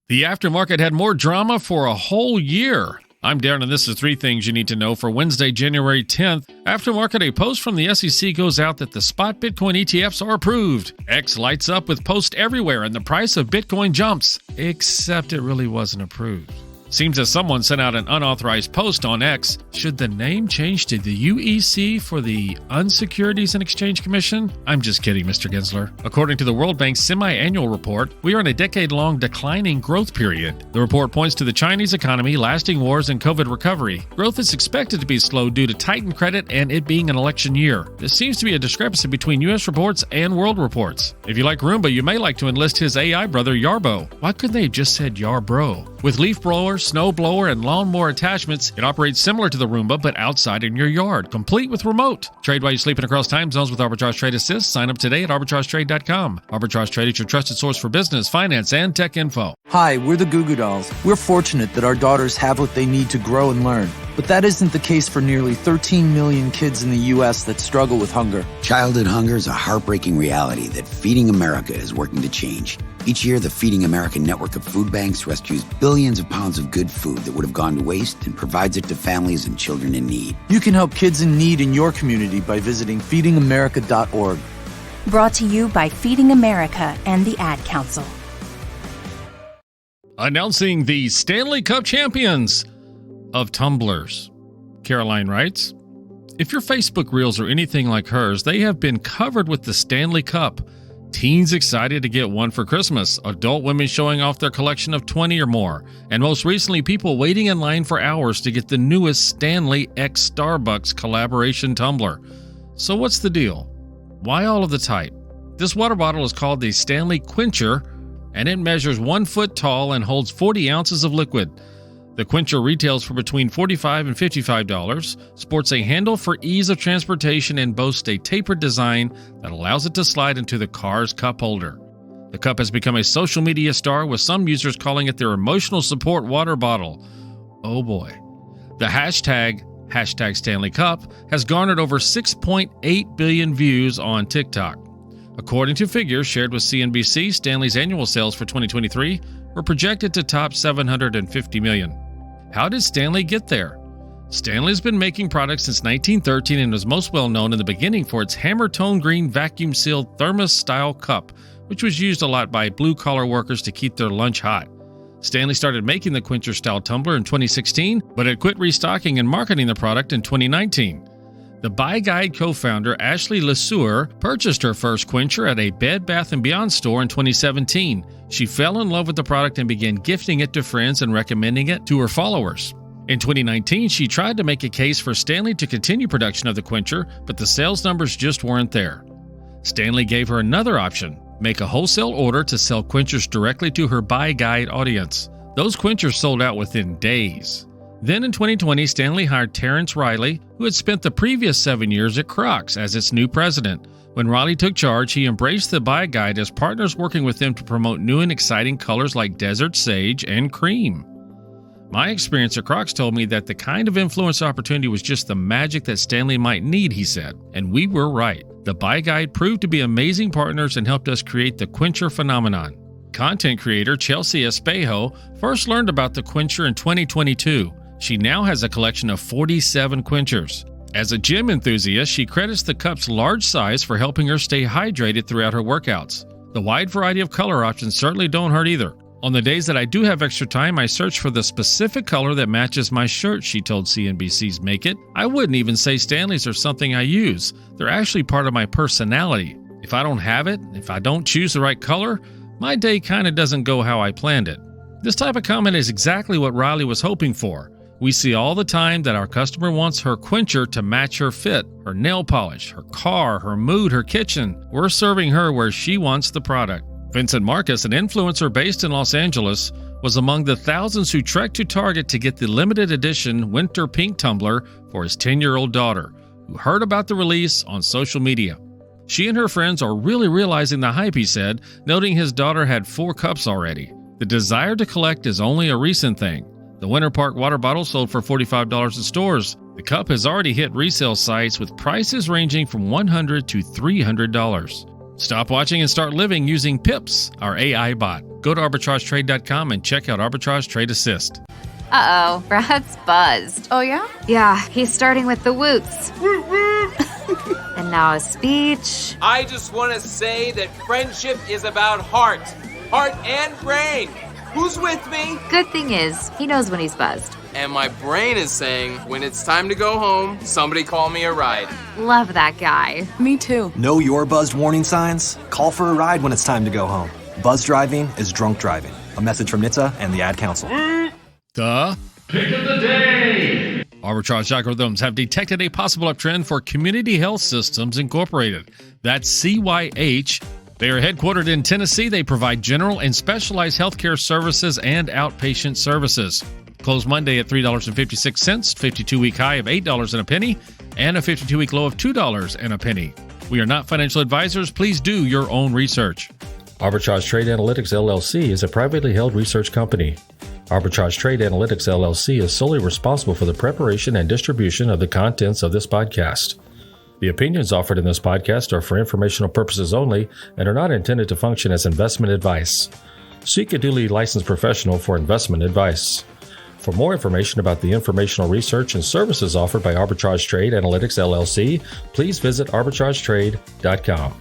The aftermarket had more drama for a whole year. I'm Darren, and this is 3 things you need to know for Wednesday, January 10th. Aftermarket, a post from the SEC goes out that the spot Bitcoin ETFs are approved. X lights up with posts everywhere, and the price of Bitcoin jumps. Except it really wasn't approved. Seems that someone sent out an unauthorized post on X. Should the name change to the UEC for the Unsecurities and Exchange Commission? I'm just kidding, Mr. Gensler. According to the World Bank's semi-annual report, we are in a decade-long declining growth period. The report points to the Chinese economy, lasting wars, and COVID recovery. Growth is expected to be slow due to tightened credit and it being an election year. There seems to be a discrepancy between U.S. reports and world reports. If you like Roomba, you may like to enlist his AI brother, YarboB. Why couldn't they have just said YarBro? With leaf blower, snow blower, and lawnmower attachments, it operates similar to the Roomba, but outside in your yard, complete with remote. Trade while you're sleeping across time zones with Arbitrage Trade Assist. Sign up today at arbitragetrade.com. Arbitrage Trade is your trusted source for business, finance, and tech info. Hi, we're the Goo Goo Dolls. We're fortunate that our daughters have what they need to grow and learn. But that isn't the case for nearly 13 million kids in the U.S. that struggle with hunger. Childhood hunger is a heartbreaking reality that Feeding America is working to change. Each year, the Feeding America network of food banks rescues billions of pounds of good food that would have gone to waste and provides it to families and children in need. You can help kids in need in your community by visiting feedingamerica.org. Brought to you by Feeding America and the Ad Council. Announcing the Stanley Cup champions of Tumblers. Caroline writes, if your Facebook reels are anything like hers, they have been covered with the Stanley Cup. Teens excited to get one for Christmas, adult women showing off their collection of 20 or more, and most recently people waiting in line for hours to get the newest Stanley x Starbucks collaboration tumbler. So what's the deal? Why all of the type? This water bottle is called the Stanley Quencher, and it measures 1 foot tall and holds 40 ounces of liquid. The Quencher retails for between $45 and $55, sports a handle for ease of transportation, and boasts a tapered design that allows it to slide into the car's cup holder. The cup has become a social media star, with some users calling it their emotional support water bottle. Oh boy. The hashtag Stanley Cup has garnered over 6.8 billion views on TikTok. According to figures shared with CNBC, Stanley's annual sales for 2023 were projected to top $750 million. How did Stanley get there? Stanley's been making products since 1913 and was most well known in the beginning for its hammer-tone green vacuum-sealed thermos-style cup, which was used a lot by blue-collar workers to keep their lunch hot. Stanley started making the Quencher-style tumbler in 2016, but had quit restocking and marketing the product in 2019. The Buy Guide co-founder Ashley LeSueur purchased her first Quencher at a Bed Bath & Beyond store in 2017. She fell in love with the product and began gifting it to friends and recommending it to her followers. In 2019, she tried to make a case for Stanley to continue production of the Quencher, but the sales numbers just weren't there. Stanley gave her another option: make a wholesale order to sell Quenchers directly to her Buy Guide audience. Those Quenchers sold out within days. Then in 2020, Stanley hired Terrence Riley, who had spent the previous 7 years at Crocs, as its new president. When Riley took charge, he embraced the Buy Guide as partners, working with them to promote new and exciting colors like desert sage and cream. My experience at Crocs told me that the kind of influence opportunity was just the magic that Stanley might need, he said, and we were right. The Buy Guide proved to be amazing partners and helped us create the Quencher phenomenon. Content creator Chelsea Espejo first learned about the Quencher in 2022. She now has a collection of 47 Quenchers. As a gym enthusiast, she credits the cup's large size for helping her stay hydrated throughout her workouts. The wide variety of color options certainly don't hurt either. On the days that I do have extra time, I search for the specific color that matches my shirt, she told CNBC's Make It. I wouldn't even say Stanley's are something I use. They're actually part of my personality. If I don't have it, if I don't choose the right color, my day kind of doesn't go how I planned it. This type of comment is exactly what Riley was hoping for. We see all the time that our customer wants her Quencher to match her fit, her nail polish, her car, her mood, her kitchen. We're serving her where she wants the product. Vincent Marcus, an influencer based in Los Angeles, was among the thousands who trekked to Target to get the limited edition winter pink tumbler for his 10-year-old daughter, who heard about the release on social media. She and her friends are really realizing the hype, he said, noting his daughter had 4 cups already. The desire to collect is only a recent thing. The Winter Park water bottle sold for $45 in stores. The cup has already hit resale sites with prices ranging from $100 to $300. Stop watching and start living using Pips, our AI bot. Go to arbitragetrade.com and check out Arbitrage Trade Assist. Uh-oh, Brad's buzzed. Oh, yeah? Yeah, he's starting with the woots. And now a speech. I just want to say that friendship is about heart and brain. Who's with me? Good thing is, he knows when he's buzzed. And my brain is saying, when it's time to go home, somebody call me a ride. Love that guy. Me too. Know your buzzed warning signs? Call for a ride when it's time to go home. Buzz driving is drunk driving. A message from NHTSA and the Ad Council. The pick of the day. Arbitrage algorithms have detected a possible uptrend for Community Health Systems Incorporated. That's CYH. They are headquartered in Tennessee. They provide general and specialized healthcare services and outpatient services. Closed Monday at $3.56, 52-week high of $8 and a penny, and a 52-week low of $2 and a penny. We are not financial advisors. Please do your own research. Arbitrage Trade Analytics LLC is a privately held research company. Arbitrage Trade Analytics LLC is solely responsible for the preparation and distribution of the contents of this podcast. The opinions offered in this podcast are for informational purposes only and are not intended to function as investment advice. Seek a duly licensed professional for investment advice. For more information about the informational research and services offered by Arbitrage Trade Analytics LLC, please visit arbitragetrade.com.